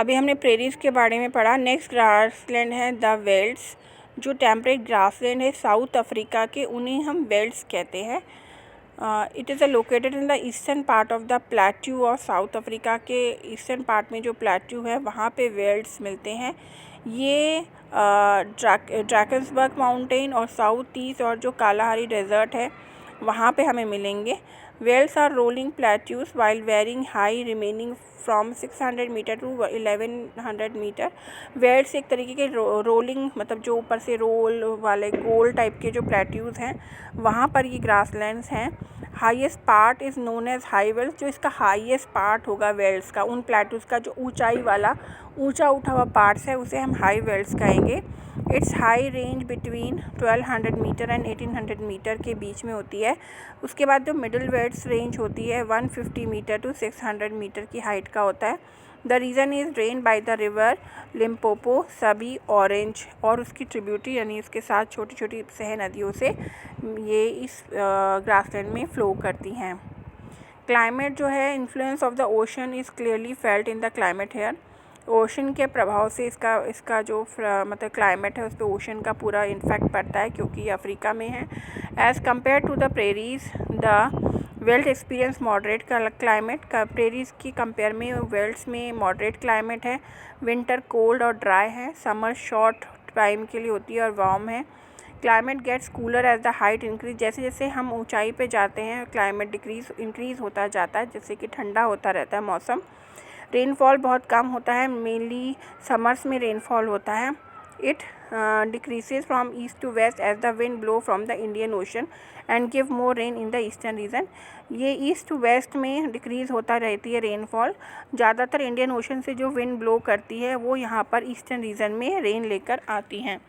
अभी हमने प्रेरीज के बारे में पढ़ा। नेक्स्ट ग्रासलैंड है द वेल्ड्स, जो टेम्परेट ग्रासलैंड है साउथ अफ्रीका के, उन्हें हम वेल्ड्स कहते हैं। It is located in the eastern part of the plateau और साउथ अफ्रीका के ईस्टर्न पार्ट में जो प्लेट्यू है वहाँ पे वेल्ड्स मिलते हैं। ये ड्रैकन्सबर्ग माउंटेन और साउथ ईस्ट और जो कालाहारी डेजर्ट है वहाँ पे हमें मिलेंगे। Velds are rolling plateaus while varying high remaining from 600 metre to 1100 metre. Velds एक तरीके के रोलिंग, मतलब जो ऊपर से रोल वाले गोल टाइप के जो प्लेट्यूज हैं वहाँ पर ये ग्रासलैंड्स हैं। Highest part is known as high velds, जो इसका हाईएस्ट पार्ट होगा वेल्ड्स का, उन प्लेट्यूज का जो ऊंचाई वाला ऊंचा उठा हुआ पार्ट्स है उसे हम हाई वेल्ड्स कहेंगे। It's high range between 1200 metre and 1800 metre के बीच में होती है। उसके बाद जो मिडिल वेल्ड्स रेंज होती है 150 मीटर टू 600 मीटर की हाइट का होता है। The region is drain by the river Limpopo, सभी, ऑरेंज और उसकी ट्रिब्यूटरी यानी इसके साथ छोटी छोटी सह नदियों से ये इस ग्रासलैंड में फ़्लो करती हैं। क्लाइमेट जो है, influence of the ocean is clearly felt in the climate here. Ocean के प्रभाव से इसका जो मतलब क्लाइमेट है उस पर ओशन का पूरा इन्फेक्ट पड़ता है, क्योंकि ये अफ्रीका में है। As compare to the prairies, the veld experience moderate climate. Prairies की कंपेयर में वेल्ड्स में मॉडरेट क्लाइमेट है। विंटर कोल्ड और ड्राई है, समर शॉर्ट टाइम के लिए होती है और वार्म है। Climate gets cooler as the height increase, जैसे जैसे हम ऊंचाई पे जाते हैं क्लाइमेट इंक्रीज़ होता जाता है, जैसे कि ठंडा होता रहता है मौसम। रेनफॉल बहुत कम होता है, मेनली समर्स में रेनफॉल होता है। It decreases from east to west as the wind blow from the Indian ocean and give more rain in the eastern region. ये ईस्ट टू वेस्ट में डिक्रीज़ होता रहती है रेनफॉल, ज़्यादातर इंडियन ओशन से जो विंड ब्लो करती है वो यहाँ पर ईस्टर्न रीजन में रेन लेकर आती हैं।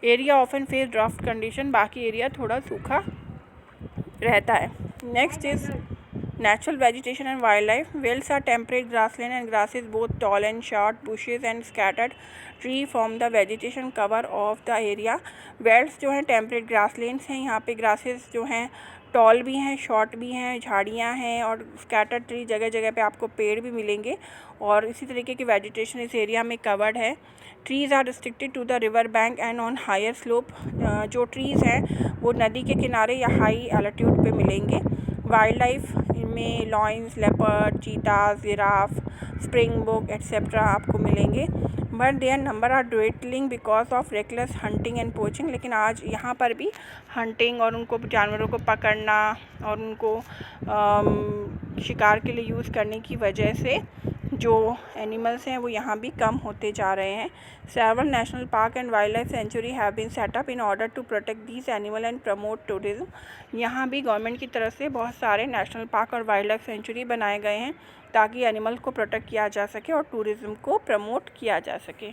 Area often face draft condition, बाकी एरिया थोड़ा सूखा रहता है। Next is natural vegetation and wildlife. Velds are temperate grassland and grasses, both tall and short, bushes and scattered tree form the vegetation cover of the area. Velds जो हैं temperate grasslands हैं, यहाँ पे grasses जो हैं toll भी हैं, short भी हैं, झाड़ियाँ हैं और स्कैटर्ड ट्री, जगह जगह पे आपको पेड़ भी मिलेंगे और इसी तरीके की वेजिटेशन इस एरिया में कवर्ड है। Trees are restricted to the river bank and on higher slope. जो ट्रीज़ हैं वो नदी के किनारे या हाई एल्टीट्यूड पे मिलेंगे। वाइल्ड लाइफ में lions, leopard, cheetahs, giraffe, springbok etcetera आपको मिलेंगे। But their number are dwindling because of reckless hunting and poaching. लेकिन आज यहाँ पर भी हंटिंग और उनको जानवरों को पकड़ना और उनको शिकार के लिए यूज़ करने की वजह से जो एनिमल्स हैं वो यहाँ भी कम होते जा रहे हैं। Several national park and wildlife sanctuary have been set up in order to protect these animal and promote tourism. यहाँ भी गवर्नमेंट की तरफ से बहुत सारे नेशनल पार्क और वाइल्ड लाइफ सेंचुरी बनाए गए हैं ताकि एनिमल को प्रोटेक्ट किया जा सके और टूरिज़्म को प्रमोट किया जा सके।